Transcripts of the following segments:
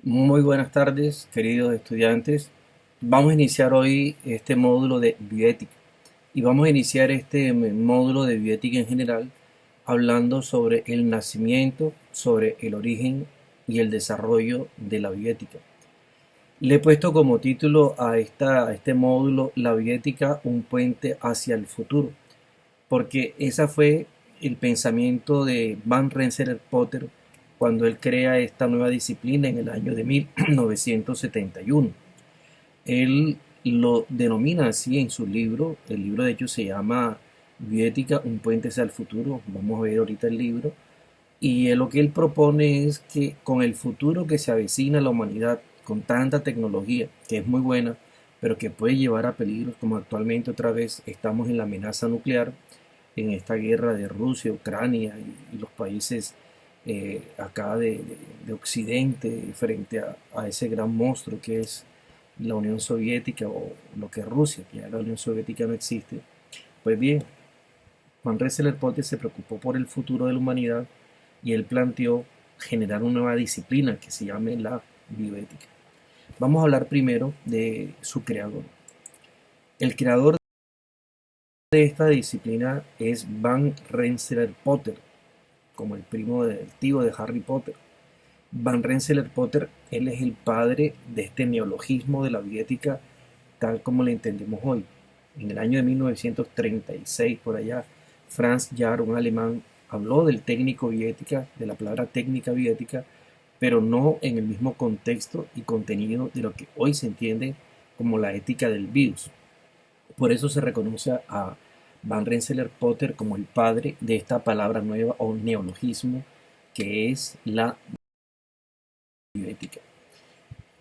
Muy buenas tardes, queridos estudiantes. Vamos a iniciar hoy este módulo de bioética y vamos a iniciar este módulo de bioética en general hablando sobre el nacimiento, sobre el origen y el desarrollo de la bioética. Le he puesto como título a este módulo la bioética, un puente hacia el futuro, porque ese fue el pensamiento de Van Rensselaer Potter cuando él crea esta nueva disciplina en el año de 1971. Él lo denomina así en su libro. El libro de hecho se llama Bioética, un puente hacia el futuro. Vamos a ver ahorita el libro. Y lo que él propone es que con el futuro que se avecina a la humanidad, con tanta tecnología, que es muy buena, pero que puede llevar a peligros, como actualmente otra vez estamos en la amenaza nuclear, en esta guerra de Rusia, Ucrania y los países acá de Occidente frente a ese gran monstruo que es la Unión Soviética o lo que es Rusia, que ya la Unión Soviética no existe. Pues bien, Juan Rensselaer Potter se preocupó por el futuro de la humanidad y él planteó generar una nueva disciplina que se llame la bioética. Vamos a hablar primero de su creador. El creador de esta disciplina es Van Rensselaer Potter, como el primo del tío de Harry Potter. Van Rensselaer Potter, él es el padre de este neologismo de la bioética tal como la entendemos hoy. En el año de 1936, por allá, Franz Jahr, un alemán, habló del técnico bioética, de la palabra técnica bioética, pero no en el mismo contexto y contenido de lo que hoy se entiende como la ética del virus. Por eso se reconoce a Van Rensselaer Potter como el padre de esta palabra nueva o neologismo que es la bioética.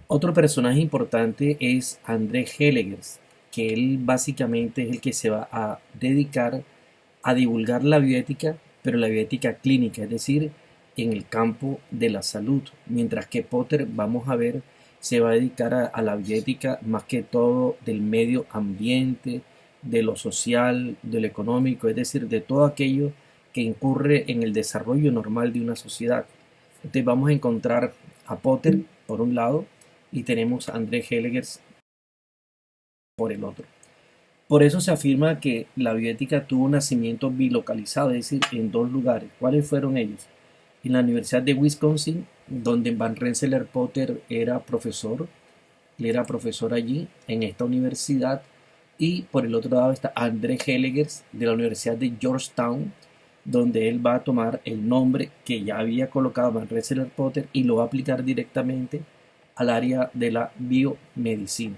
Otro personaje importante es André Hellegers, que él básicamente es el que se va a dedicar a divulgar la bioética, pero la bioética clínica, es decir, en el campo de la salud, mientras que Potter, vamos a ver, se va a dedicar a la bioética más que todo del medio ambiente, de lo social, de lo económico, es decir, de todo aquello que incurre en el desarrollo normal de una sociedad. Entonces vamos a encontrar a Potter por un lado y tenemos a André Hellegers por el otro. Por eso se afirma que la bioética tuvo un nacimiento bilocalizado, es decir, en dos lugares. ¿Cuáles fueron ellos? En la Universidad de Wisconsin, donde Van Rensselaer Potter era profesor, él era profesor allí, en esta universidad, y por el otro lado está André Hellegers de la Universidad de Georgetown, donde él va a tomar el nombre que ya había colocado Van Rensselaer Potter y lo va a aplicar directamente al área de la biomedicina.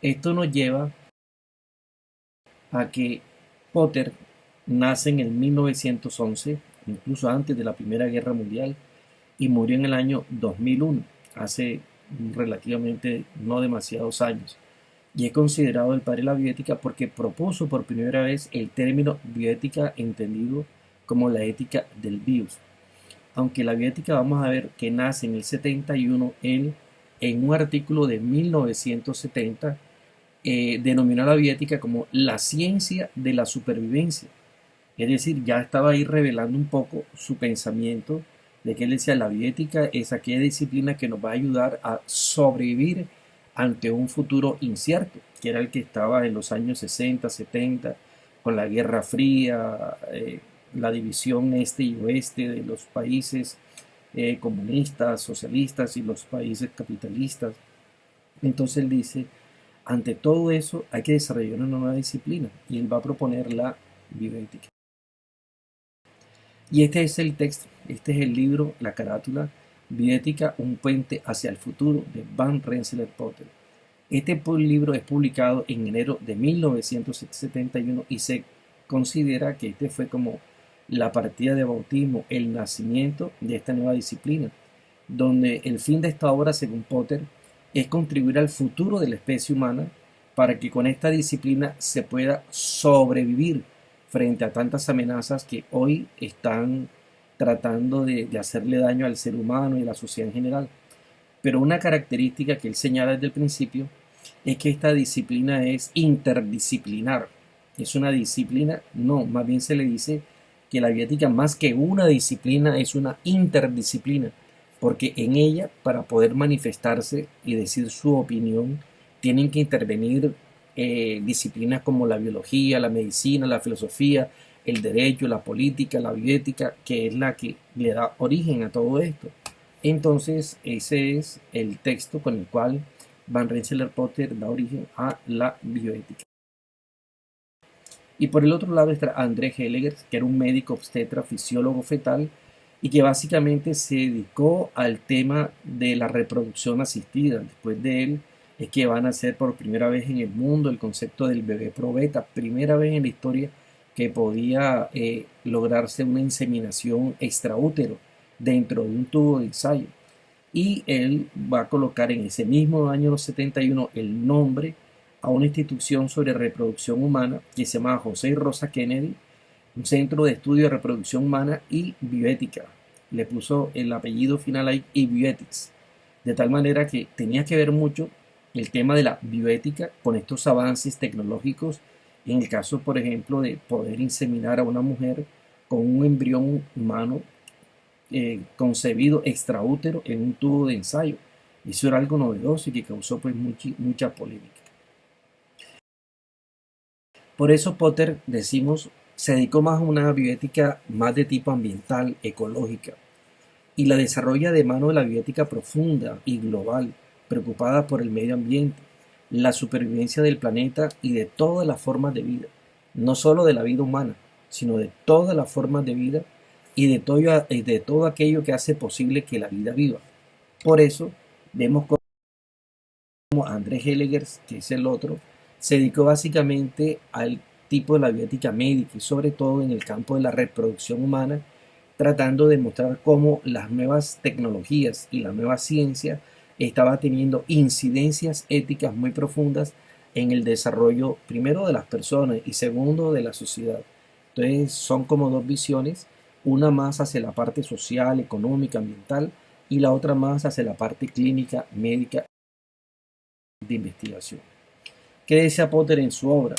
Esto nos lleva a que Potter nace en el 1911, incluso antes de la Primera Guerra Mundial, y murió en el año 2001, hace relativamente no demasiados años. Y es considerado el padre de la bioética porque propuso por primera vez el término bioética entendido como la ética del virus. Aunque la bioética vamos a ver que nace en el 71, él en un artículo de 1970 denominó la bioética como la ciencia de la supervivencia. Es decir, ya estaba ahí revelando un poco su pensamiento de que él decía la bioética es aquella disciplina que nos va a ayudar a sobrevivir ante un futuro incierto, que era el que estaba en los años 60, 70, con la Guerra Fría, la división este y oeste de los países comunistas, socialistas y los países capitalistas. Entonces él dice, ante todo eso hay que desarrollar una nueva disciplina y él va a proponer la bioética. Y este es el texto, este es el libro, la carátula, Bioética, un puente hacia el futuro de Van Rensselaer Potter. Este libro es publicado en enero de 1971 y se considera que este fue como la partida de bautismo, el nacimiento de esta nueva disciplina, donde el fin de esta obra, según Potter, es contribuir al futuro de la especie humana para que con esta disciplina se pueda sobrevivir frente a tantas amenazas que hoy están tratando de hacerle daño al ser humano y a la sociedad en general. Pero una característica que él señala desde el principio es que esta disciplina es interdisciplinar. Es una disciplina, no, más bien se le dice que la bioética más que una disciplina es una interdisciplina, porque en ella, para poder manifestarse y decir su opinión, tienen que intervenir disciplinas como la biología, la medicina, la filosofía, el derecho, la política, la bioética, que es la que le da origen a todo esto. Entonces, ese es el texto con el cual Van Rensselaer-Potter da origen a la bioética. Y por el otro lado está André Hellinger, que era un médico obstetra, fisiólogo fetal, y que básicamente se dedicó al tema de la reproducción asistida. Después de él es que van a hacer por primera vez en el mundo el concepto del bebé probeta, primera vez en la historia que podía lograrse una inseminación extraútero dentro de un tubo de ensayo. Y él va a colocar en ese mismo año 71 el nombre a una institución sobre reproducción humana que se llama José y Rosa Kennedy, un centro de estudio de reproducción humana y bioética. Le puso el apellido final ahí y bioethics, de tal manera que tenía que ver mucho el tema de la bioética con estos avances tecnológicos, en el caso, por ejemplo, de poder inseminar a una mujer con un embrión humano concebido extraútero en un tubo de ensayo. Eso era algo novedoso y que causó pues mucha polémica. Por eso Potter, decimos, se dedicó más a una bioética más de tipo ambiental, ecológica, y la desarrolla de mano de la bioética profunda y global, preocupada por el medio ambiente, la supervivencia del planeta y de todas las formas de vida, no solo de la vida humana, sino de todas las formas de vida y de todo aquello que hace posible que la vida viva. Por eso vemos como André Hellinger, que es el otro, se dedicó básicamente al tipo de la bioética médica y sobre todo en el campo de la reproducción humana, tratando de mostrar cómo las nuevas tecnologías y la nueva ciencia estaba teniendo incidencias éticas muy profundas en el desarrollo, primero de las personas y segundo de la sociedad. Entonces son como dos visiones, una más hacia la parte social, económica, ambiental y la otra más hacia la parte clínica, médica de investigación. ¿Qué decía Potter en su obra?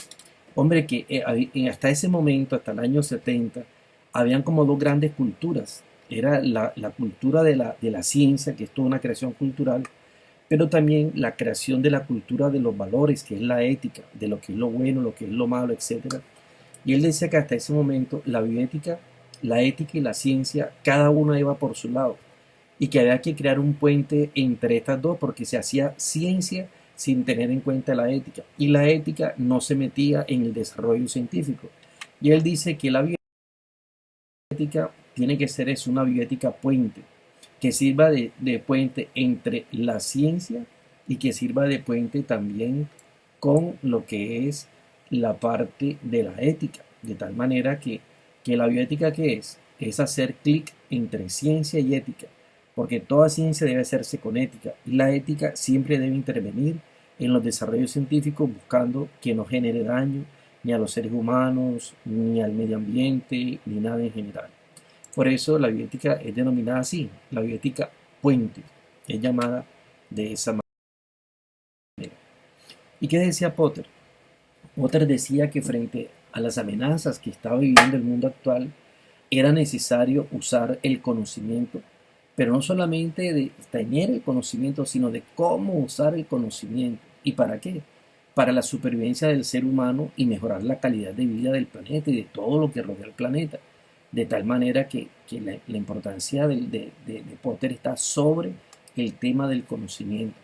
Hombre, que hasta ese momento, hasta el año 70, habían como dos grandes culturas. Era la cultura de la ciencia, que es toda una creación cultural, pero también la creación de la cultura de los valores, que es la ética, de lo que es lo bueno, lo que es lo malo, etc. Y él decía que hasta ese momento la bioética, la ética y la ciencia, cada una iba por su lado, y que había que crear un puente entre estas dos, porque se hacía ciencia sin tener en cuenta la ética, y la ética no se metía en el desarrollo científico. Y él dice que la bioética tiene que ser una bioética puente, que sirva de puente entre la ciencia y que sirva de puente también con lo que es la parte de la ética, de tal manera que la bioética, ¿qué es hacer clic entre ciencia y ética, porque toda ciencia debe hacerse con ética y la ética siempre debe intervenir en los desarrollos científicos buscando que no genere daño ni a los seres humanos, ni al medio ambiente, ni nada en general. Por eso la bioética es denominada así, la bioética puente, es llamada de esa manera. ¿Y qué decía Potter? Potter decía que frente a las amenazas que estaba viviendo el mundo actual, era necesario usar el conocimiento, pero no solamente de tener el conocimiento, sino de cómo usar el conocimiento. ¿Y para qué? Para la supervivencia del ser humano y mejorar la calidad de vida del planeta y de todo lo que rodea el planeta. De tal manera que la importancia de Potter está sobre el tema del conocimiento.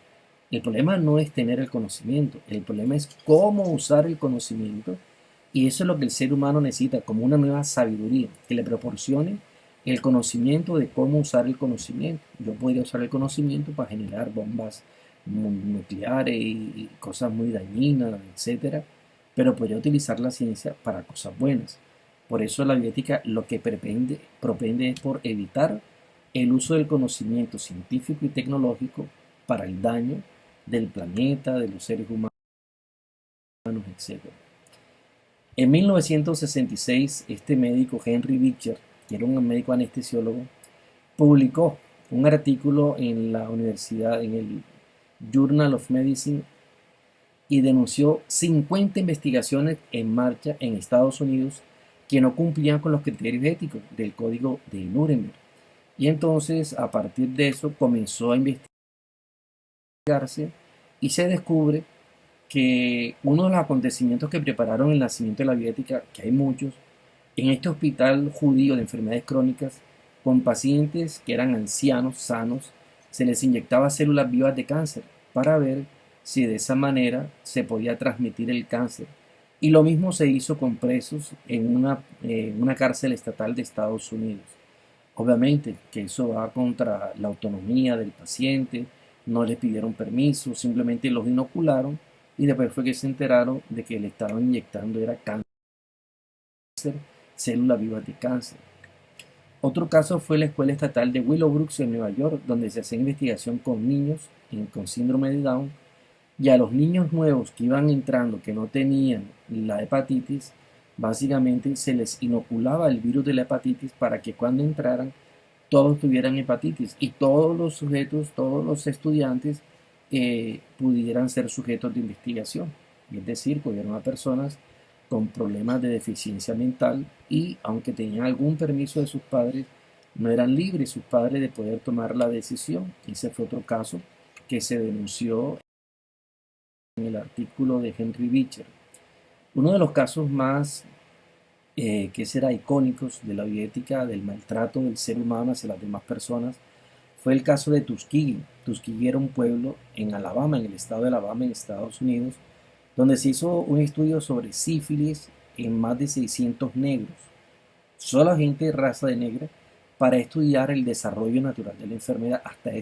El problema no es tener el conocimiento, el problema es cómo usar el conocimiento, y eso es lo que el ser humano necesita, como una nueva sabiduría, que le proporcione el conocimiento de cómo usar el conocimiento. Yo podría usar el conocimiento para generar bombas nucleares y cosas muy dañinas, etcétera, pero podría utilizar la ciencia para cosas buenas. Por eso la bioética lo que propende es por evitar el uso del conocimiento científico y tecnológico para el daño del planeta, de los seres humanos, etc. En 1966, este médico Henry Beecher, que era un médico anestesiólogo, publicó un artículo en la universidad, en el Journal of Medicine, y denunció 50 investigaciones en marcha en Estados Unidos que no cumplían con los criterios éticos del Código de Nuremberg. Y entonces a partir de eso comenzó a investigarse y se descubre que uno de los acontecimientos que prepararon el nacimiento de la bioética, que hay muchos, en este hospital judío de enfermedades crónicas, con pacientes que eran ancianos, sanos, se les inyectaba células vivas de cáncer para ver si de esa manera se podía transmitir el cáncer. Y lo mismo se hizo con presos en una cárcel estatal de Estados Unidos. Obviamente que eso va contra la autonomía del paciente, no les pidieron permiso, simplemente los inocularon y después fue que se enteraron de que le estaban inyectando era cáncer, células vivas de cáncer. Otro caso fue la Escuela Estatal de Willowbrook en Nueva York, donde se hacía investigación con niños con síndrome de Down, y a los niños nuevos que iban entrando, que no tenían la hepatitis, básicamente se les inoculaba el virus de la hepatitis para que cuando entraran todos tuvieran hepatitis y todos los sujetos, todos los estudiantes pudieran ser sujetos de investigación. Es decir, pudieron a personas con problemas de deficiencia mental y aunque tenían algún permiso de sus padres, no eran libres sus padres de poder tomar la decisión. Ese fue otro caso que se denunció en el artículo de Henry Beecher. Uno de los casos más que será icónicos de la bioética, del maltrato del ser humano hacia las demás personas, fue el caso de Tuskegee. Tuskegee era un pueblo en Alabama, en el estado de Alabama, en Estados Unidos, donde se hizo un estudio sobre sífilis en más de 600 negros, solo gente de raza de negra, para estudiar el desarrollo natural de la enfermedad. Hasta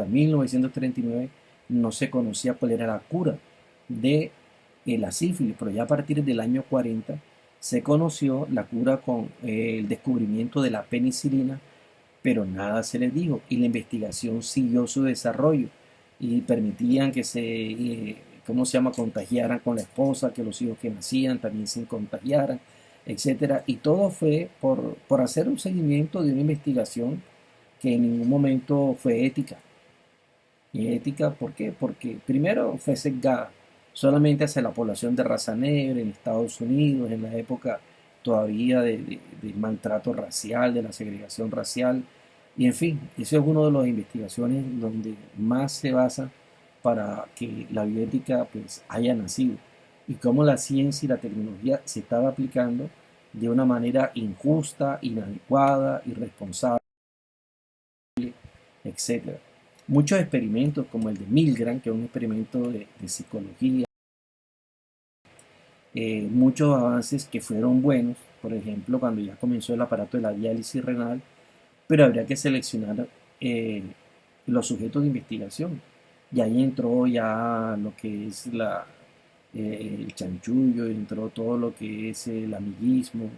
1939, no se conocía cuál era la cura de la sífilis, pero ya a partir del año 40 se conoció la cura con el descubrimiento de la penicilina, pero nada se les dijo y la investigación siguió su desarrollo y permitían que ¿cómo se llama?, contagiaran con la esposa, que los hijos que nacían también se contagiaran, etcétera. Y todo fue por hacer un seguimiento de una investigación que en ningún momento fue ética. ¿Y ética por qué? Porque primero fue sesgada solamente hacia la población de raza negra en Estados Unidos, en la época todavía del maltrato racial, de la segregación racial. Y en fin, eso es una de las investigaciones donde más se basa para que la bioética pues haya nacido y cómo la ciencia y la tecnología se estaba aplicando de una manera injusta, inadecuada, irresponsable, etcétera. Muchos experimentos como el de Milgram, que es un experimento de psicología, muchos avances que fueron buenos, por ejemplo, cuando ya comenzó el aparato de la diálisis renal, pero habría que seleccionar los sujetos de investigación. Y ahí entró ya lo que es el chanchullo, entró todo lo que es el amiguismo,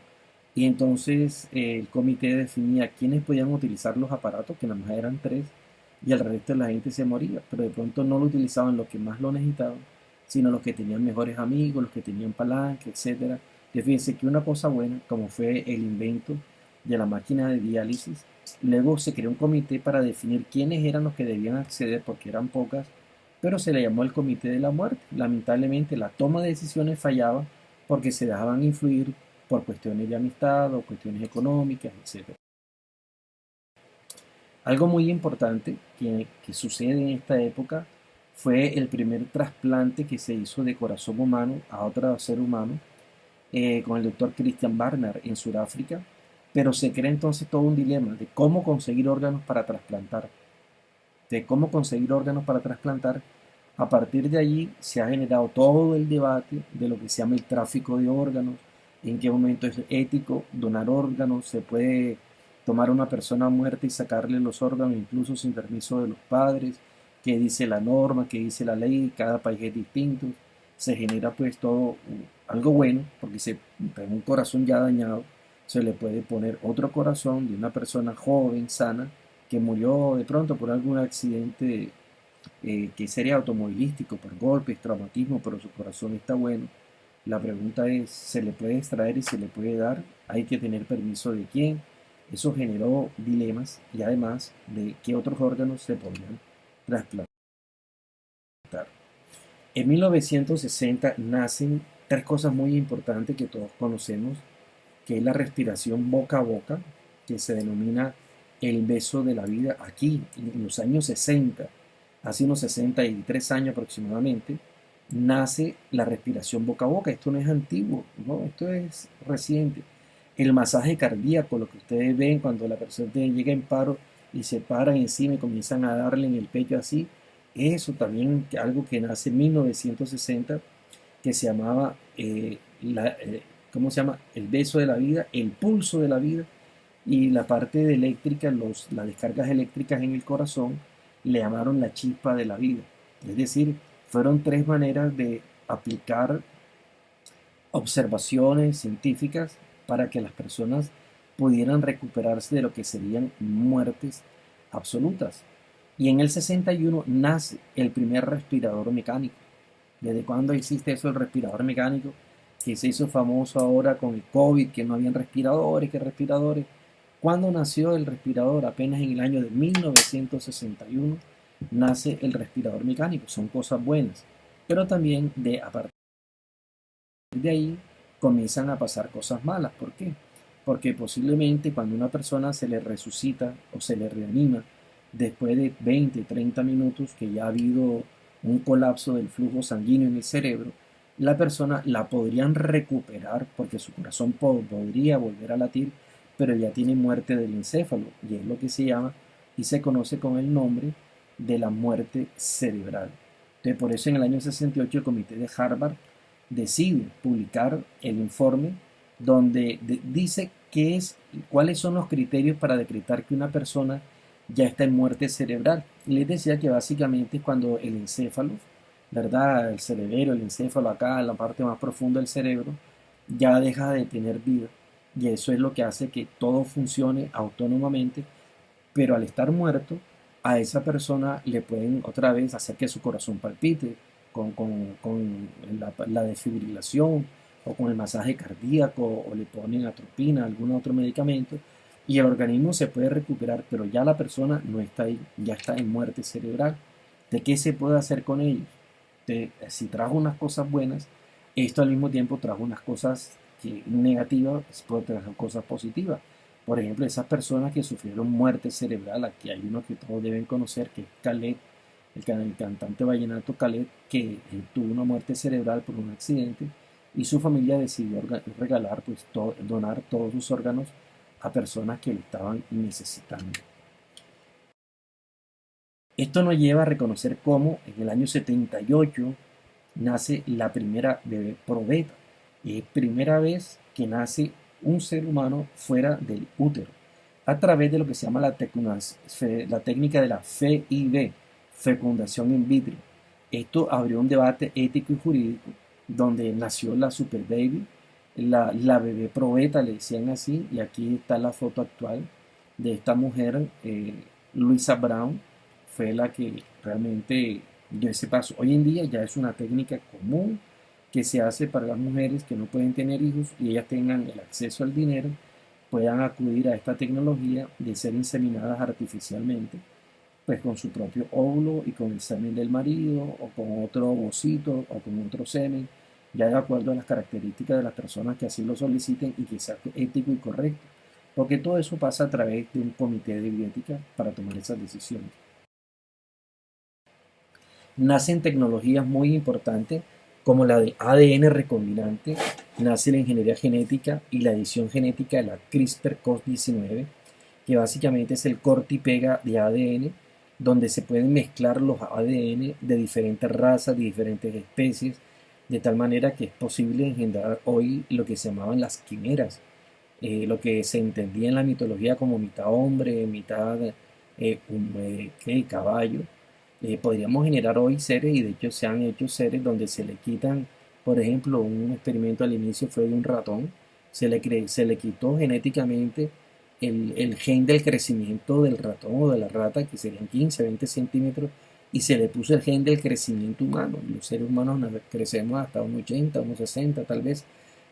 y entonces el comité definía quiénes podían utilizar los aparatos, que nada más eran tres, y el resto de la gente se moría, pero de pronto no lo utilizaban los que más lo necesitaban, sino los que tenían mejores amigos, los que tenían palanca, etcétera. Y fíjense que una cosa buena, como fue el invento de la máquina de diálisis, luego se creó un comité para definir quiénes eran los que debían acceder, porque eran pocas, pero se le llamó el comité de la muerte. Lamentablemente la toma de decisiones fallaba porque se dejaban influir por cuestiones de amistad o cuestiones económicas, etcétera. Algo muy importante que sucede en esta época fue el primer trasplante que se hizo de corazón humano a otro ser humano con el doctor Christian Barnard en Sudáfrica, pero se crea entonces todo un dilema de cómo conseguir órganos para trasplantar. A partir de allí se ha generado todo el debate de lo que se llama el tráfico de órganos, en qué momento es ético donar órganos, se puede tomar a una persona muerta y sacarle los órganos incluso sin permiso de los padres, qué dice la norma, qué dice la ley, cada país es distinto, se genera pues todo algo bueno, porque en un corazón ya dañado se le puede poner otro corazón de una persona joven, sana, que murió de pronto por algún accidente que sería automovilístico, por golpes, traumatismo, pero su corazón está bueno. La pregunta es, ¿se le puede extraer y se le puede dar? ¿Hay que tener permiso de quién? Eso generó dilemas y además de qué otros órganos se podrían trasplantar. En 1960 nacen tres cosas muy importantes que todos conocemos, que es la respiración boca a boca, que se denomina el beso de la vida aquí, en los años 60, hace unos 63 años aproximadamente, nace la respiración boca a boca. Esto no es antiguo, ¿no? Esto es reciente. El masaje cardíaco, lo que ustedes ven cuando la persona llega en paro y se paran encima y comienzan a darle en el pecho así, eso también algo que nace en 1960, que se llamaba, ¿cómo se llama? El beso de la vida, el pulso de la vida, y la parte de eléctrica, las descargas eléctricas en el corazón, le llamaron la chispa de la vida. Es decir, fueron tres maneras de aplicar observaciones científicas para que las personas pudieran recuperarse de lo que serían muertes absolutas. Y en el 61 nace el primer respirador mecánico. ¿Desde cuándo existe eso, el respirador mecánico? Que se hizo famoso ahora con el COVID, que no habían respiradores, que respiradores. ¿Cuándo nació el respirador? Apenas en el año de 1961 nace el respirador mecánico. Son cosas buenas. Pero también a partir de ahí comienzan a pasar cosas malas. ¿Por qué? Porque posiblemente cuando una persona se le resucita o se le reanima después de 20, 30 minutos que ya ha habido un colapso del flujo sanguíneo en el cerebro, la persona la podrían recuperar porque su corazón podría volver a latir, pero ya tiene muerte del encéfalo, y es lo que se llama y se conoce con el nombre de la muerte cerebral. Entonces, por eso en el año 68 el comité de Harvard decide publicar el informe donde dice cuáles son los criterios para decretar que una persona ya está en muerte cerebral. Y les decía que básicamente es cuando el encéfalo, ¿verdad? El cerebelo, el encéfalo acá, en la parte más profunda del cerebro, ya deja de tener vida. Y eso es lo que hace que todo funcione autónomamente, pero al estar muerto, a esa persona le pueden otra vez hacer que su corazón palpite con la desfibrilación o con el masaje cardíaco, o le ponen atropina, algún otro medicamento, y el organismo se puede recuperar, pero ya la persona no está ahí, ya está en muerte cerebral. ¿De qué se puede hacer con ellos? Si trajo unas cosas buenas, esto al mismo tiempo trajo unas cosas negativas, puede traer cosas positivas. Por ejemplo, esas personas que sufrieron muerte cerebral, aquí hay uno que todos deben conocer, que es Khaled, el cantante vallenato Khaled, que tuvo una muerte cerebral por un accidente, y su familia decidió regalar, pues, donar todos sus órganos a personas que lo estaban necesitando. Esto nos lleva a reconocer cómo en el año 78 nace la primera bebé probeta. Es primera vez que nace un ser humano fuera del útero, a través de lo que se llama la técnica de la FIV, fecundación in vitro. Esto abrió un debate ético y jurídico, donde nació la super baby, la bebé probeta, le decían así, y aquí está la foto actual de esta mujer, Luisa Brown, fue la que realmente dio ese paso. Hoy en día ya es una técnica común que se hace para las mujeres que no pueden tener hijos y ellas tengan el acceso al dinero, puedan acudir a esta tecnología de ser inseminadas artificialmente, pues con su propio óvulo y con el semen del marido, o con otro ovocito, o con otro semen, ya de acuerdo a las características de las personas que así lo soliciten y que sea ético y correcto, porque todo eso pasa a través de un comité de bioética para tomar esas decisiones. Nacen tecnologías muy importantes como la del ADN recombinante, nace la ingeniería genética y la edición genética de la CRISPR-Cas19, que básicamente es el corte y pega de ADN, donde se pueden mezclar los ADN de diferentes razas, de diferentes especies, de tal manera que es posible engendrar hoy lo que se llamaban las quimeras, lo que se entendía en la mitología como mitad hombre, mitad caballo. Podríamos generar hoy seres, y de hecho se han hecho seres donde se le quitan, por ejemplo, un experimento al inicio fue de un ratón, se le quitó genéticamente el gen del crecimiento del ratón o de la rata, que serían 15, 20 centímetros, y se le puso el gen del crecimiento humano. Los seres humanos crecemos hasta unos 80, unos 60 tal vez,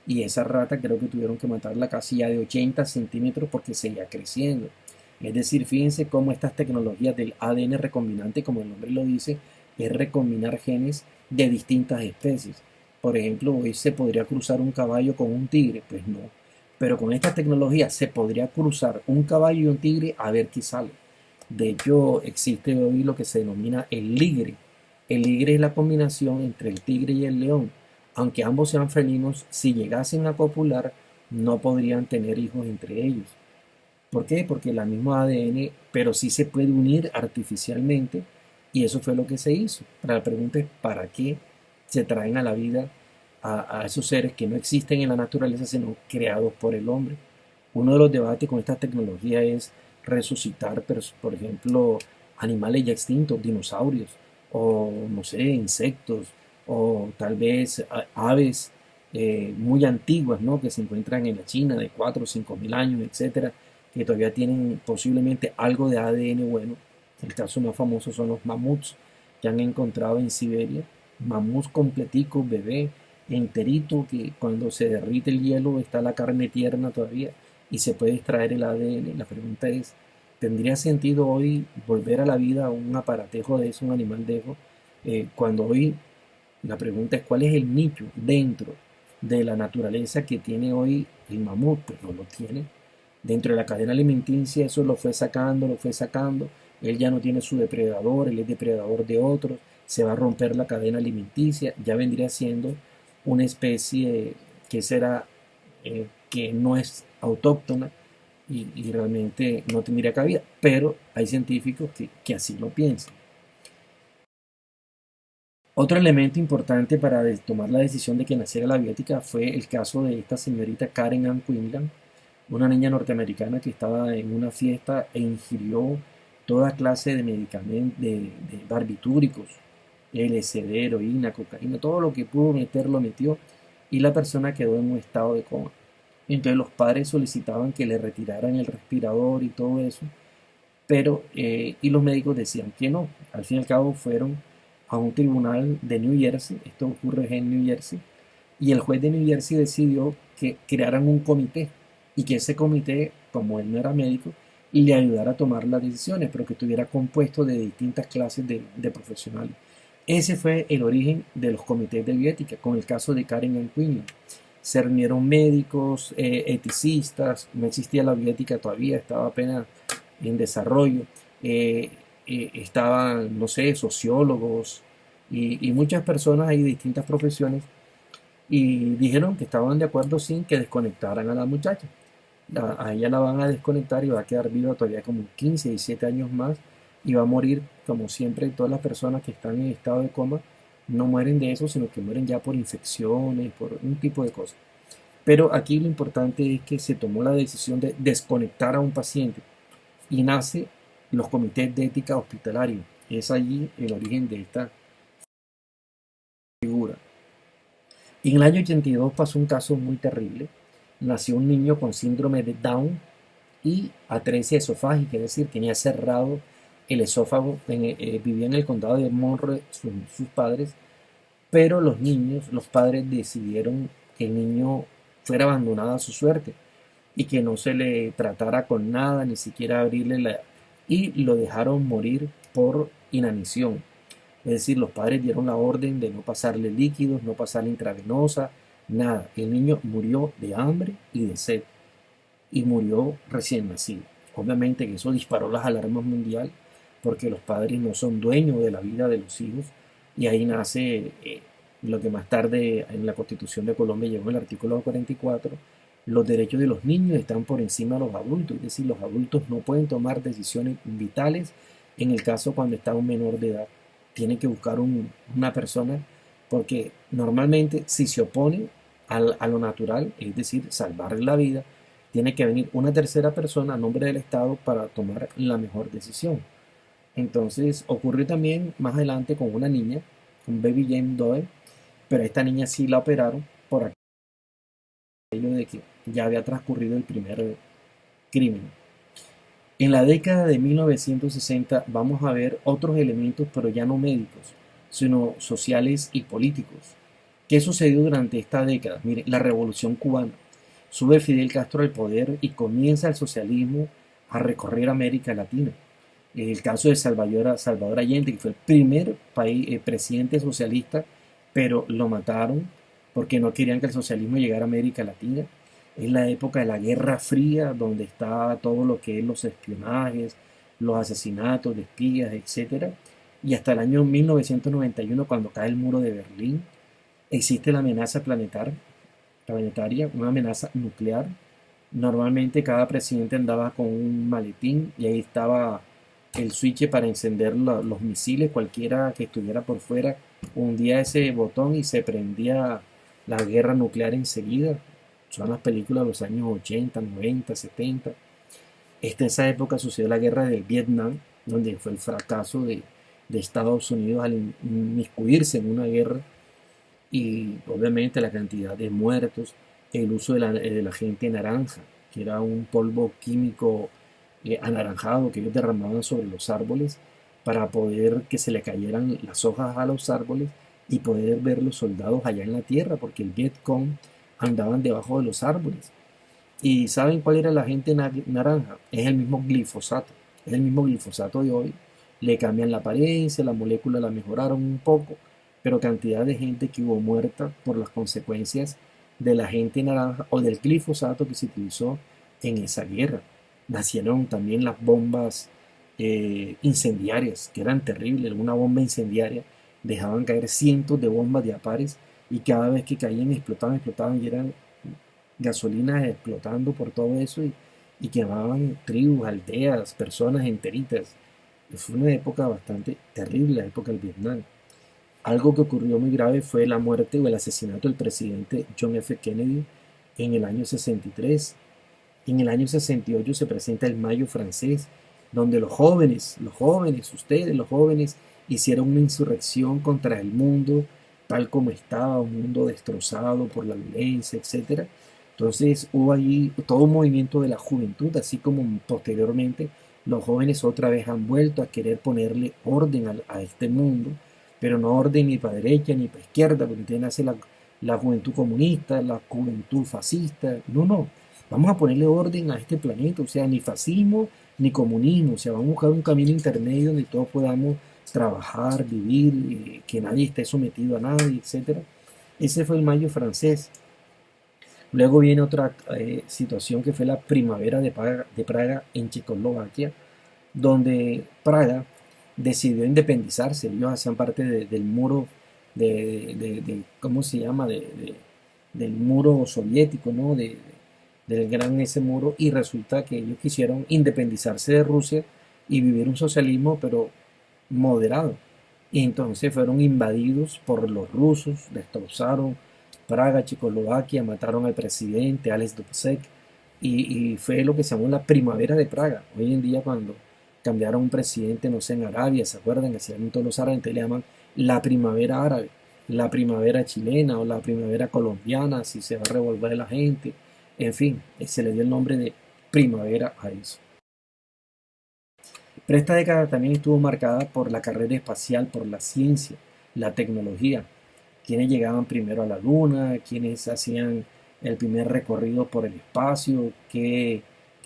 y esa rata creo que tuvieron que matarla casi ya de 80 centímetros porque seguía creciendo. Es decir, fíjense cómo estas tecnologías del ADN recombinante, como el nombre lo dice, es recombinar genes de distintas especies. Por ejemplo, hoy se podría cruzar un caballo con un tigre, pues no. pero con esta tecnología se podría cruzar un caballo y un tigre a ver qué sale. De hecho, existe hoy lo que se denomina el ligre. El ligre es la combinación entre el tigre y el león. Aunque ambos sean felinos, si llegasen a copular, no podrían tener hijos entre ellos. ¿Por qué? Porque la misma ADN, pero sí se puede unir artificialmente, y eso fue lo que se hizo. Pero la pregunta es, ¿para qué se traen a la vida a esos seres que no existen en la naturaleza, sino creados por el hombre? Uno de los debates con esta tecnología es resucitar, por ejemplo, animales ya extintos, dinosaurios, o no sé, insectos, o tal vez aves muy antiguas, ¿no? Que se encuentran en la China de 4 o 5 mil años, etcétera, que todavía tienen posiblemente algo de ADN bueno. El caso más famoso son los mamuts que han encontrado en Siberia, mamuts completicos, bebé, enterito, que cuando se derrite el hielo está la carne tierna todavía y se puede extraer el ADN. La pregunta es, ¿tendría sentido hoy volver a la vida un aparatejo de eso, un animal de eso? Cuando hoy la pregunta es, ¿cuál es el nicho dentro de la naturaleza que tiene hoy el mamut? Pues no lo tiene. Dentro de la cadena alimenticia eso lo fue sacando, lo fue sacando. Él ya no tiene su depredador, él es depredador de otros. Se va a romper la cadena alimenticia. Ya vendría siendo una especie que será que no es autóctona y realmente no tendría cabida. Pero hay científicos que así lo piensan. Otro elemento importante para tomar la decisión de que naciera la biótica fue el caso de esta señorita Karen Ann Quinlan, una niña norteamericana que estaba en una fiesta e ingirió toda clase de medicamentos, de barbitúricos, LSD, heroína, cocaína, todo lo que pudo meter lo metió, y la persona quedó en un estado de coma. Entonces los padres solicitaban que le retiraran el respirador y todo eso, pero y los médicos decían que no. Al fin y al cabo fueron a un tribunal de New Jersey, esto ocurre en New Jersey, y el juez de New Jersey decidió que crearan un comité y que ese comité, como él no era médico, le ayudara a tomar las decisiones, pero que estuviera compuesto de distintas clases de profesionales. Ese fue el origen de los comités de bioética, con el caso de Karen Ann Quinlan. Se reunieron médicos, eticistas, no existía la bioética todavía, estaba apenas en desarrollo. Estaban, no sé, sociólogos y muchas personas ahí de distintas profesiones y dijeron que estaban de acuerdo sin que desconectaran a la muchacha. A ella la van a desconectar y va a quedar viva todavía como 15, 17 años más y va a morir como siempre todas las personas que están en estado de coma. No mueren de eso, sino que mueren ya por infecciones, por un tipo de cosas. Pero aquí lo importante es que se tomó la decisión de desconectar a un paciente y nace los comités de ética hospitalaria. Es allí el origen de esta figura. En el año 82 pasó un caso muy terrible. Nació un niño con síndrome de Down y atresia esofágica, es decir, tenía cerrado el esófago. Vivía en el condado de Monroe sus padres, pero los padres decidieron que el niño fuera abandonado a su suerte y que no se le tratara con nada, ni siquiera abrirle la... y lo dejaron morir por inanición. Es decir, los padres dieron la orden de no pasarle líquidos, no pasarle intravenosa, nada. El niño murió de hambre y de sed y murió recién nacido. Obviamente que eso disparó las alarmas mundial porque los padres no son dueños de la vida de los hijos y ahí nace lo que más tarde en la Constitución de Colombia llegó el artículo 44. Los derechos de los niños están por encima de los adultos, es decir, los adultos no pueden tomar decisiones vitales en el caso cuando está un menor de edad. Tiene que buscar una persona porque normalmente si se opone a lo natural, es decir, salvarle la vida, tiene que venir una tercera persona a nombre del Estado para tomar la mejor decisión. Entonces ocurrió también más adelante con una niña, con Baby Jane Doe, pero a esta niña sí la operaron por aquello de que ya había transcurrido el primer crimen. En la década de 1960 vamos a ver otros elementos, pero ya no médicos, sino sociales y políticos. ¿Qué sucedió durante esta década? Mire, la Revolución Cubana. Sube Fidel Castro al poder y comienza el socialismo a recorrer América Latina. El caso de Salvador Allende, que fue el primer presidente socialista, pero lo mataron porque no querían que el socialismo llegara a América Latina. Es la época de la Guerra Fría, donde está todo lo que es los espionajes, los asesinatos de espías, etcétera. Y hasta el año 1991, cuando cae el muro de Berlín, existe la amenaza planetaria, una amenaza nuclear. Normalmente cada presidente andaba con un maletín y ahí estaba el switch para encender los misiles, cualquiera que estuviera por fuera hundía ese botón y se prendía la guerra nuclear enseguida. Son las películas de los años 80, 90, 70. En esa época sucedió la guerra del Vietnam, donde fue el fracaso de Estados Unidos al inmiscuirse en una guerra y obviamente la cantidad de muertos, el uso de la agente naranja, que era un polvo químico anaranjado que ellos derramaban sobre los árboles para poder que se le cayeran las hojas a los árboles y poder ver los soldados allá en la tierra, porque el Vietcong andaban debajo de los árboles. ¿Y saben cuál era la agente naranja? Es el mismo glifosato, es el mismo glifosato de hoy. Le cambian la apariencia, la molécula la mejoraron un poco, pero cantidad de gente que hubo muerta por las consecuencias de la agente naranja o del glifosato que se utilizó en esa guerra. Nacieron también las bombas incendiarias, que eran terribles. Una bomba incendiaria dejaban caer cientos de bombas de pares y cada vez que caían explotaban y eran gasolinas explotando por todo eso y quemaban tribus, aldeas, personas enteritas. Fue una época bastante terrible, la época del Vietnam. Algo que ocurrió muy grave fue la muerte o el asesinato del presidente John F. Kennedy en el año 63. En el año 68 se presenta el Mayo francés, donde ustedes, los jóvenes, hicieron una insurrección contra el mundo tal como estaba, un mundo destrozado por la violencia, etcétera. Entonces hubo allí todo un movimiento de la juventud, así como posteriormente los jóvenes otra vez han vuelto a querer ponerle orden a este mundo, pero no orden ni para derecha ni para izquierda, porque entonces nace la juventud comunista, la juventud fascista. No, no, vamos a ponerle orden a este planeta, o sea, ni fascismo ni comunismo, o sea, vamos a buscar un camino intermedio donde todos podamos trabajar, vivir, que nadie esté sometido a nadie, etcétera. Ese fue el Mayo francés. Luego viene otra situación que fue la primavera de Praga en Checoslovaquia, donde Praga decidió independizarse. Ellos hacían parte del muro ¿cómo se llama? Del muro soviético, ¿no? Del gran ese muro, y resulta que ellos quisieron independizarse de Rusia y vivir un socialismo, pero moderado. Y entonces fueron invadidos por los rusos, destrozaron Praga, Checoslovaquia, mataron al presidente, Alex Dubček, y fue lo que se llamó la primavera de Praga. Hoy en día cuando cambiaron un presidente, no sé, en Arabia, ¿se acuerdan? Que hacían todos los árabes, entonces le llaman la primavera árabe, la primavera chilena o la primavera colombiana, si se va a revolver la gente. En fin, se le dio el nombre de primavera a eso. Pero esta década también estuvo marcada por la carrera espacial, por la ciencia, la tecnología. Quienes llegaban primero a la Luna, quienes hacían el primer recorrido por el espacio, qué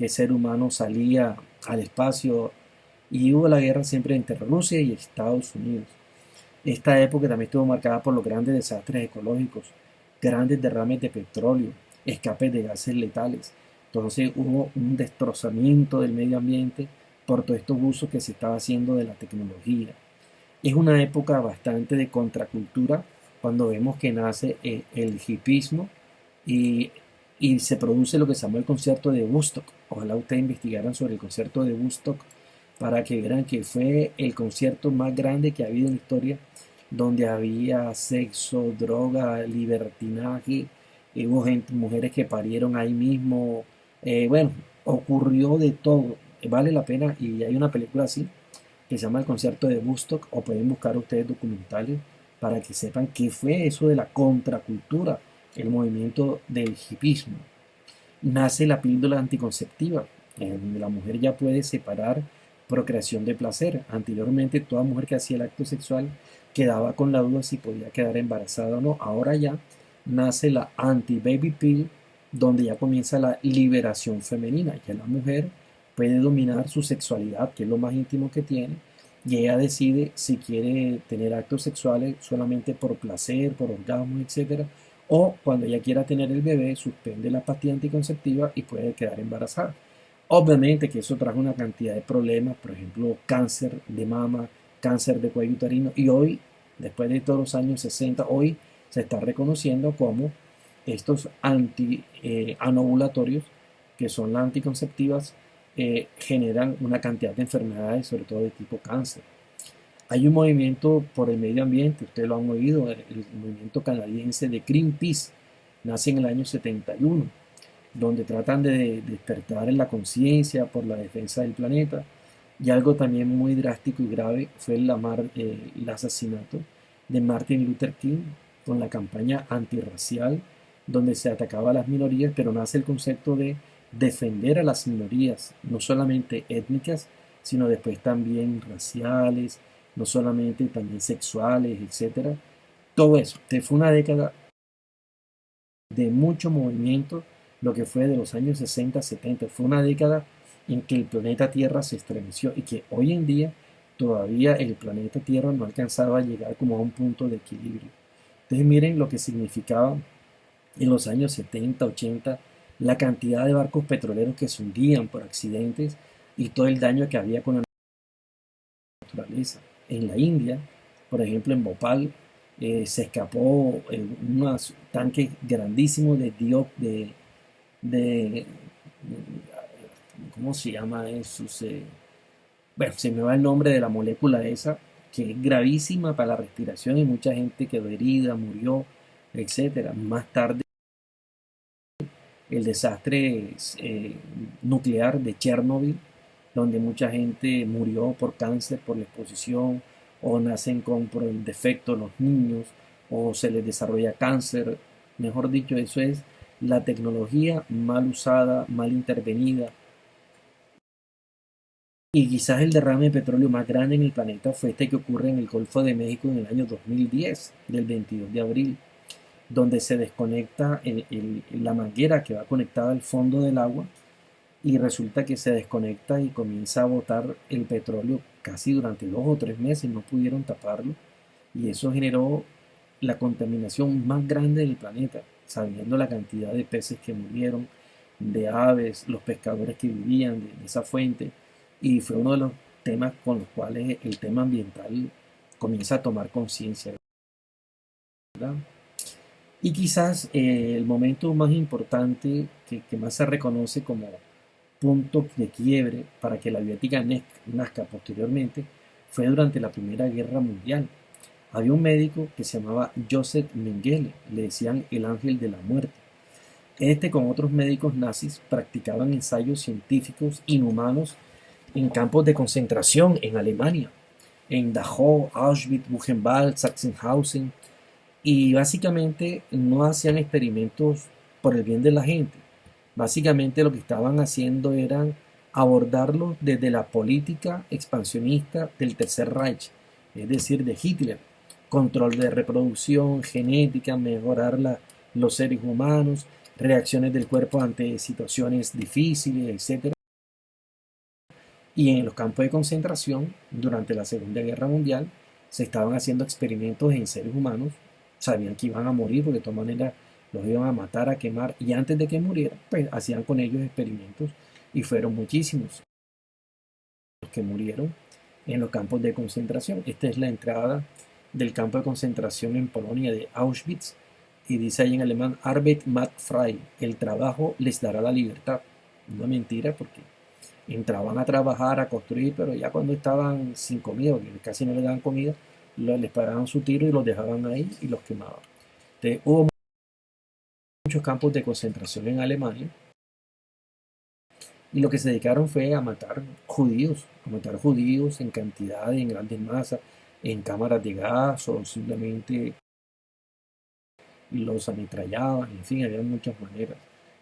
ser humano salía al espacio. Y hubo la guerra siempre entre Rusia y Estados Unidos. Esta época también estuvo marcada por los grandes desastres ecológicos, grandes derrames de petróleo, escapes de gases letales. Entonces hubo un destrozamiento del medio ambiente por todos estos usos que se estaba haciendo de la tecnología. Es una época bastante de contracultura cuando vemos que nace el hipismo y, y se produce lo que se llama el concierto de Woodstock. Ojalá ustedes investigaran sobre el concierto de Woodstock para que vieran que fue el concierto más grande que ha habido en la historia, donde había sexo, droga, libertinaje, hubo mujeres que parieron ahí mismo, bueno, ocurrió de todo, vale la pena y hay una película así que se llama El concierto de Woodstock o pueden buscar ustedes documentales para que sepan qué fue eso de la contracultura, el movimiento del hipismo. Nace la píldora anticonceptiva, donde la mujer ya puede separar procreación de placer. Anteriormente toda mujer que hacía el acto sexual quedaba con la duda si podía quedar embarazada o no. Ahora ya nace la anti-baby pill, donde ya comienza la liberación femenina. Ya la mujer puede dominar su sexualidad, que es lo más íntimo que tiene, y ella decide si quiere tener actos sexuales solamente por placer, por orgasmo, etcétera, o cuando ella quiera tener el bebé, suspende la pastilla anticonceptiva y puede quedar embarazada. Obviamente que eso trajo una cantidad de problemas, por ejemplo, cáncer de mama, cáncer de cuello uterino, y hoy, después de todos los años 60, hoy se está reconociendo como estos anovulatorios, que son las anticonceptivas, generan una cantidad de enfermedades, sobre todo de tipo cáncer. Hay un movimiento por el medio ambiente, ustedes lo han oído, el movimiento canadiense de Greenpeace, nace en el año 71, donde tratan de despertar en la conciencia por la defensa del planeta. Y algo también muy drástico y grave fue el asesinato de Martin Luther King con la campaña antirracial, donde se atacaba a las minorías, pero nace el concepto de defender a las minorías, no solamente étnicas, sino después también raciales, no solamente también sexuales, etcétera. Todo eso. Fue una década de mucho movimiento, lo que fue de los años 60, 70. Fue una década en que el planeta Tierra se estremeció y que hoy en día todavía el planeta Tierra no alcanzaba a llegar como a un punto de equilibrio. Entonces miren lo que significaba en los años 70, 80, la cantidad de barcos petroleros que se hundían por accidentes y todo el daño que había con la naturaleza. En la India, por ejemplo, en Bhopal, se escapó un tanque grandísimo de- ¿cómo se llama eso? Bueno, se me va el nombre de la molécula esa, que es gravísima para la respiración y mucha gente quedó herida, murió, etcétera. Más tarde, el desastre nuclear de Chernobyl, donde mucha gente murió por cáncer, por la exposición, o nacen con por el defecto los niños, o se les desarrolla cáncer. Mejor dicho, eso es la tecnología mal usada, mal intervenida. Y quizás el derrame de petróleo más grande en el planeta fue este que ocurre en el Golfo de México en el año 2010, del 22 de abril, donde se desconecta la manguera que va conectada al fondo del agua y resulta que se desconecta y comienza a botar el petróleo casi durante 2 o 3 meses, no pudieron taparlo y eso generó la contaminación más grande del planeta, sabiendo la cantidad de peces que murieron, de aves, los pescadores que vivían de esa fuente, y fue uno de los temas con los cuales el tema ambiental comienza a tomar conciencia, ¿verdad? Y quizás el momento más importante que más se reconoce como punto de quiebre para que la bioética nazca posteriormente fue durante la Primera Guerra Mundial. Había un médico que se llamaba Joseph Mengele, le decían el ángel de la muerte. Este con otros médicos nazis practicaban ensayos científicos inhumanos en campos de concentración en Alemania, en Dachau, Auschwitz, Buchenwald, Sachsenhausen, y básicamente no hacían experimentos por el bien de la gente. Básicamente lo que estaban haciendo era abordarlo desde la política expansionista del Tercer Reich, es decir, de Hitler. Control de reproducción, genética, mejorar los seres humanos, reacciones del cuerpo ante situaciones difíciles, etcétera. Y en los campos de concentración, durante la Segunda Guerra Mundial, se estaban haciendo experimentos en seres humanos. Sabían que iban a morir porque de todas maneras los iban a matar, a quemar, y antes de que murieran, pues hacían con ellos experimentos y fueron muchísimos los que murieron en los campos de concentración. Esta es la entrada del campo de concentración en Polonia de Auschwitz y dice ahí en alemán Arbeit macht frei, el trabajo les dará la libertad. Una mentira porque entraban a trabajar, a construir, pero ya cuando estaban sin comida, porque casi no les daban comida, les pagaban su tiro y los dejaban ahí y los quemaban. Entonces, hubo muchos campos de concentración en Alemania y lo que se dedicaron fue a matar judíos en cantidad, en grandes masas, en cámaras de gas o simplemente los ametrallaban, en fin, había muchas maneras.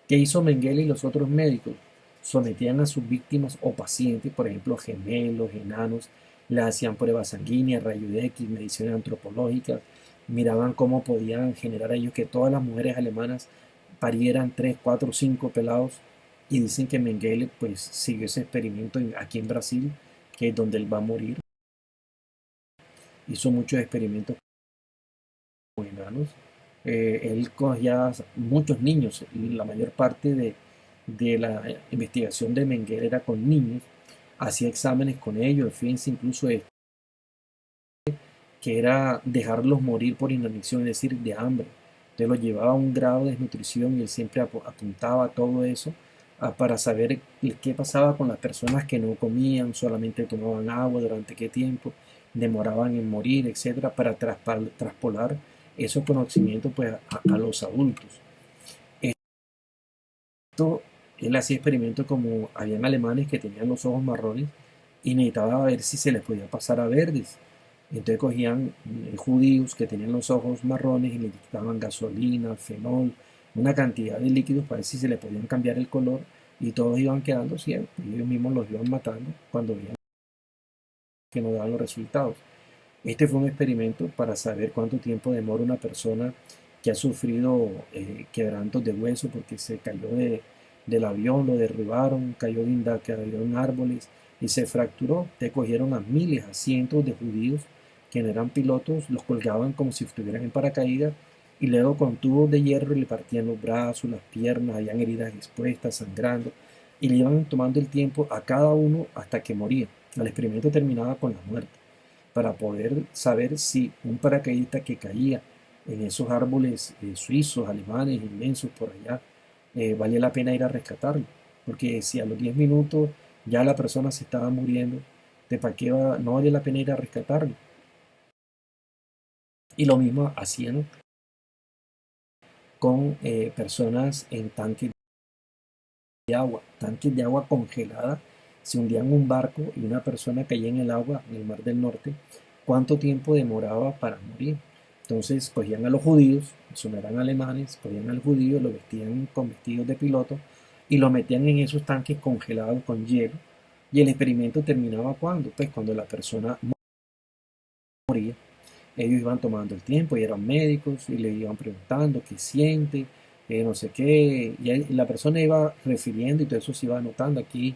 ¿Qué hizo Mengele y los otros médicos? Sometían a sus víctimas o pacientes, por ejemplo, gemelos, enanos, le hacían pruebas sanguíneas, rayos X, mediciones antropológicas, miraban cómo podían generar ellos que todas las mujeres alemanas parieran 3, 4, 5 pelados y dicen que Mengele pues siguió ese experimento aquí en Brasil, que es donde él va a morir. Hizo muchos experimentos con enanos Él cogía muchos niños y la mayor parte de la investigación de Mengele era con niños, hacía exámenes con ellos, fíjense incluso que era dejarlos morir por inanición, es decir, de hambre. Entonces los llevaba a un grado de desnutrición y él siempre apuntaba todo eso para saber qué pasaba con las personas que no comían, solamente tomaban agua, durante qué tiempo, demoraban en morir, etcétera, para traspolar esos conocimientos pues, a los adultos. Esto, él hacía experimentos como habían alemanes que tenían los ojos marrones y necesitaba ver si se les podía pasar a verdes. Entonces cogían judíos que tenían los ojos marrones y le inyectaban gasolina, fenol, una cantidad de líquidos para ver si se le podían cambiar el color y todos iban quedando ciegos y ellos mismos los iban matando cuando veían que no daban los resultados. Este fue un experimento para saber cuánto tiempo demora una persona que ha sufrido quebrantos de hueso porque se cayó del avión, lo derribaron, cayó en árboles y se fracturó. Te cogieron a miles, a cientos de judíos que no eran pilotos, los colgaban como si estuvieran en paracaídas y luego con tubos de hierro le partían los brazos, las piernas, habían heridas expuestas, sangrando y le iban tomando el tiempo a cada uno hasta que moría. El experimento terminaba con la muerte para poder saber si un paracaidista que caía en esos árboles suizos, alemanes, inmensos por allá, valía la pena ir a rescatarlo. Porque si a los 10 minutos ya la persona se estaba muriendo, ¿de para qué no valía la pena ir a rescatarlo? Y lo mismo hacían con personas en tanques de agua congelada. Se hundían un barco y una persona caía en el agua, en el Mar del Norte, ¿cuánto tiempo demoraba para morir? Entonces cogían a los judíos, eso no eran alemanes, cogían al judío, lo vestían con vestidos de piloto y lo metían en esos tanques congelados con hielo. Y el experimento terminaba cuando, pues cuando la persona moría. Ellos iban tomando el tiempo y eran médicos y le iban preguntando qué siente, no sé qué, y la persona iba refiriendo y todo eso se iba anotando. Aquí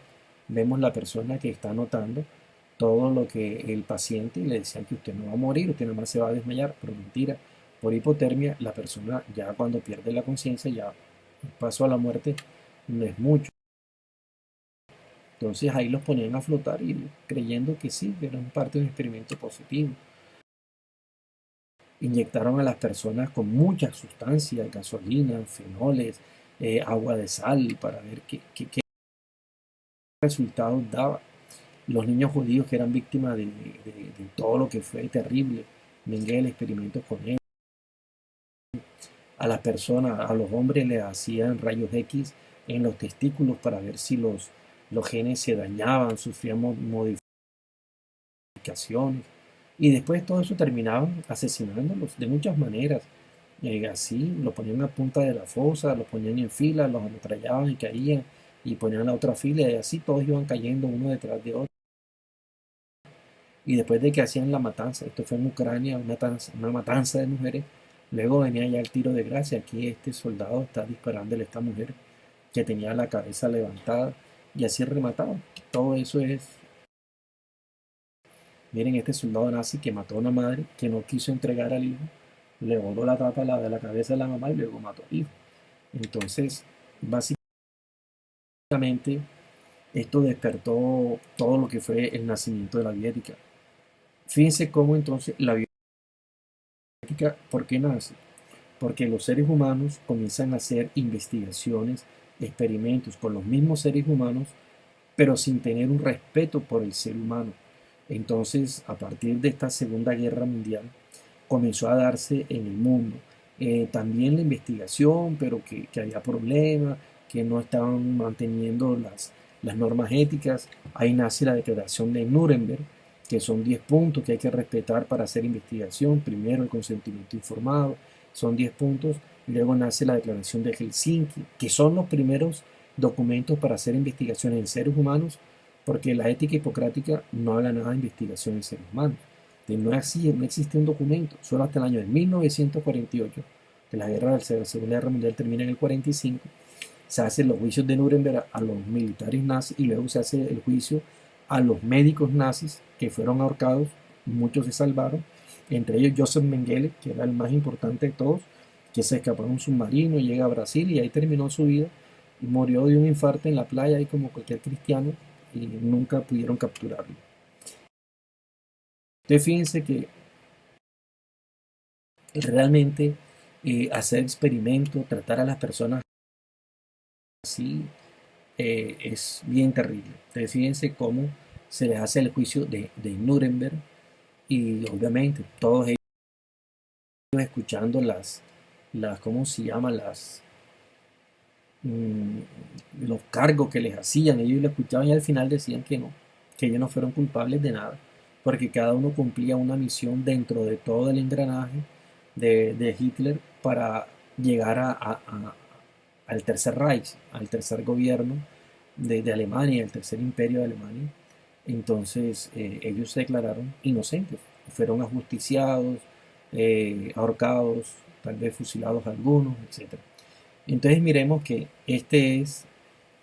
vemos la persona que está anotando todo lo que el paciente y le decían que usted no va a morir, usted nada más se va a desmayar, pero mentira, por hipotermia la persona ya cuando pierde la conciencia, ya el paso a la muerte no es mucho. Entonces ahí los ponían a flotar y creyendo que sí, que era parte de un experimento positivo. Inyectaron a las personas con muchas sustancias, gasolina, fenoles, agua de sal, para ver qué resultados daba. Los niños judíos que eran víctimas de todo lo que fue terrible, Mengele experimentos con él. A las personas, a los hombres les hacían rayos X en los testículos para ver si los genes se dañaban, sufrían modificaciones. Y después todo eso terminaban asesinándolos de muchas maneras. Así, los ponían a punta de la fosa, los ponían en fila, los ametrallaban y caían, y ponían la otra fila, y así todos iban cayendo uno detrás de otro. Y después de que hacían la matanza, esto fue en Ucrania, una matanza de mujeres, luego venía ya el tiro de gracia. Aquí este soldado está disparándole a esta mujer que tenía la cabeza levantada, y así remataba. Todo eso es, miren, este soldado nazi que mató a una madre que no quiso entregar al hijo, le voló la tapa de la cabeza a la mamá y luego mató al hijo. Entonces, básicamente, esto despertó todo lo que fue el nacimiento de la bioética. Fíjense cómo entonces la bioética, ¿por qué nace? Porque los seres humanos comienzan a hacer investigaciones, experimentos con los mismos seres humanos, pero sin tener un respeto por el ser humano. Entonces, a partir de esta Segunda Guerra Mundial, comenzó a darse en el mundo también la investigación, pero que había problemas, que no estaban manteniendo las normas éticas. Ahí nace la Declaración de Nuremberg, que son 10 puntos que hay que respetar para hacer investigación. Primero, el consentimiento informado, son 10 puntos. Luego nace la Declaración de Helsinki, que son los primeros documentos para hacer investigaciones en seres humanos, porque la ética hipocrática no habla nada de investigación en seres humanos. No existe un documento, solo hasta el año de 1948, que la Segunda Guerra Mundial termina en el 45, se hacen los juicios de Nuremberg a los militares nazis y luego se hace el juicio a los médicos nazis que fueron ahorcados, muchos se salvaron, entre ellos Joseph Mengele, que era el más importante de todos, que se escapó en un submarino, llega a Brasil y ahí terminó su vida y murió de un infarto en la playa, ahí como cualquier cristiano, y nunca pudieron capturarlo. Entonces fíjense que realmente hacer experimentos, tratar a las personas así, es bien terrible. Entonces fíjense cómo se les hace el juicio de Nuremberg y obviamente todos ellos escuchando ¿cómo se llama? Los cargos que les hacían, ellos lo escuchaban y al final decían que no, que ellos no fueron culpables de nada, porque cada uno cumplía una misión dentro de todo el engranaje de Hitler para llegar al Tercer Reich, al tercer gobierno de Alemania, el tercer imperio de Alemania. Entonces ellos se declararon inocentes, fueron ajusticiados, ahorcados, tal vez fusilados algunos, etc. Entonces miremos que este es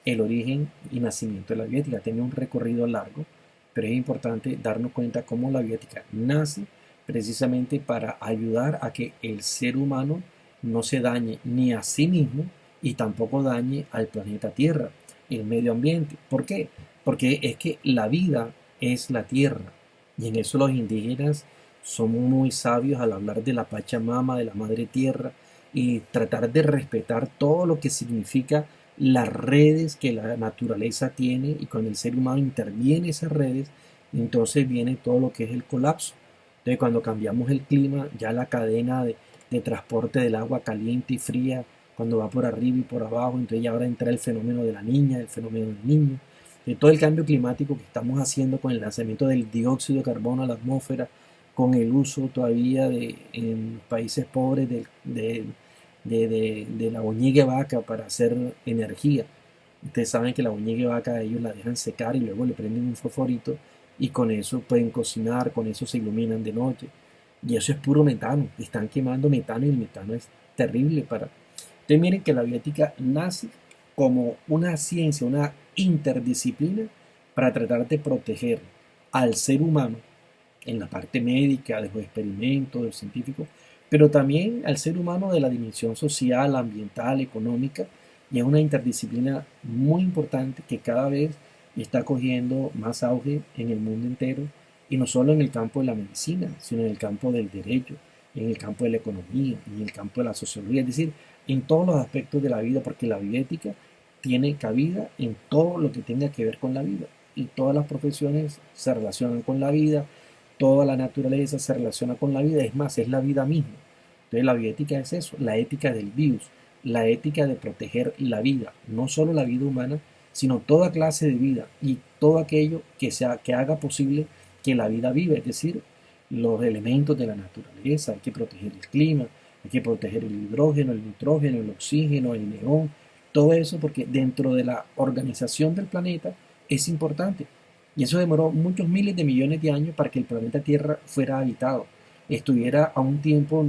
el origen y nacimiento de la bioética. Tiene un recorrido largo, pero es importante darnos cuenta cómo la bioética nace precisamente para ayudar a que el ser humano no se dañe ni a sí mismo y tampoco dañe al planeta Tierra, el medio ambiente. ¿Por qué? Porque es que la vida es la tierra y en eso los indígenas son muy sabios al hablar de la Pachamama, de la Madre Tierra y tratar de respetar todo lo que significa las redes que la naturaleza tiene y cuando el ser humano interviene en esas redes, entonces viene todo lo que es el colapso. Entonces cuando cambiamos el clima, ya la cadena de transporte del agua caliente y fría, cuando va por arriba y por abajo, entonces ya ahora entra el fenómeno de la niña, el fenómeno del niño, de todo el cambio climático que estamos haciendo con el lanzamiento del dióxido de carbono a la atmósfera, con el uso todavía en países pobres de la boñiga de vaca para hacer energía. Ustedes saben que la boñiga de vaca ellos la dejan secar y luego le prenden un fosforito y con eso pueden cocinar, con eso se iluminan de noche. Y eso es puro metano, están quemando metano y el metano es terrible para... Entonces miren que la bioética nace como una ciencia, una interdisciplina para tratar de proteger al ser humano en la parte médica, de los experimentos, del científico, pero también al ser humano de la dimensión social, ambiental, económica, y es una interdisciplina muy importante que cada vez está cogiendo más auge en el mundo entero, y no solo en el campo de la medicina, sino en el campo del derecho, en el campo de la economía, en el campo de la sociología, es decir, en todos los aspectos de la vida, porque la bioética tiene cabida en todo lo que tenga que ver con la vida, y todas las profesiones se relacionan con la vida, toda la naturaleza se relaciona con la vida, es más, es la vida misma. Entonces la bioética es eso, la ética del virus, la ética de proteger la vida, no solo la vida humana, sino toda clase de vida y todo aquello que haga posible que la vida viva, es decir, los elementos de la naturaleza, hay que proteger el clima, hay que proteger el hidrógeno, el nitrógeno, el oxígeno, el neón, todo eso porque dentro de la organización del planeta es importante. Y eso demoró muchos miles de millones de años para que el planeta Tierra fuera habitado, estuviera a un tiempo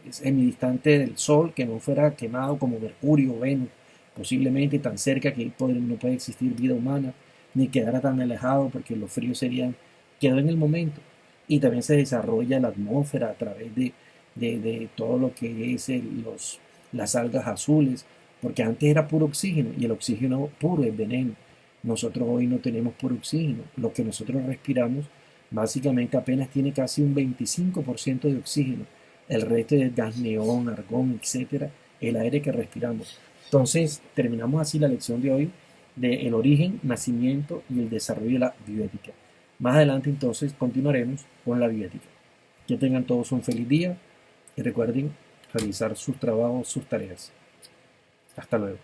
semidistante del Sol, que no fuera quemado como Mercurio o Venus, posiblemente tan cerca que no puede existir vida humana, ni quedara tan alejado porque los fríos serían, quedó en el momento. Y también se desarrolla la atmósfera a través de todo lo que es las algas azules, porque antes era puro oxígeno y el oxígeno puro es veneno. Nosotros hoy no tenemos puro oxígeno. Lo que nosotros respiramos básicamente apenas tiene casi un 25% de oxígeno. El resto es gas neón, argón, etcétera, el aire que respiramos. Entonces, terminamos así la lección de hoy del origen, nacimiento y el desarrollo de la bioética. Más adelante entonces continuaremos con la bioética. Que tengan todos un feliz día y recuerden realizar sus trabajos, sus tareas. Hasta luego.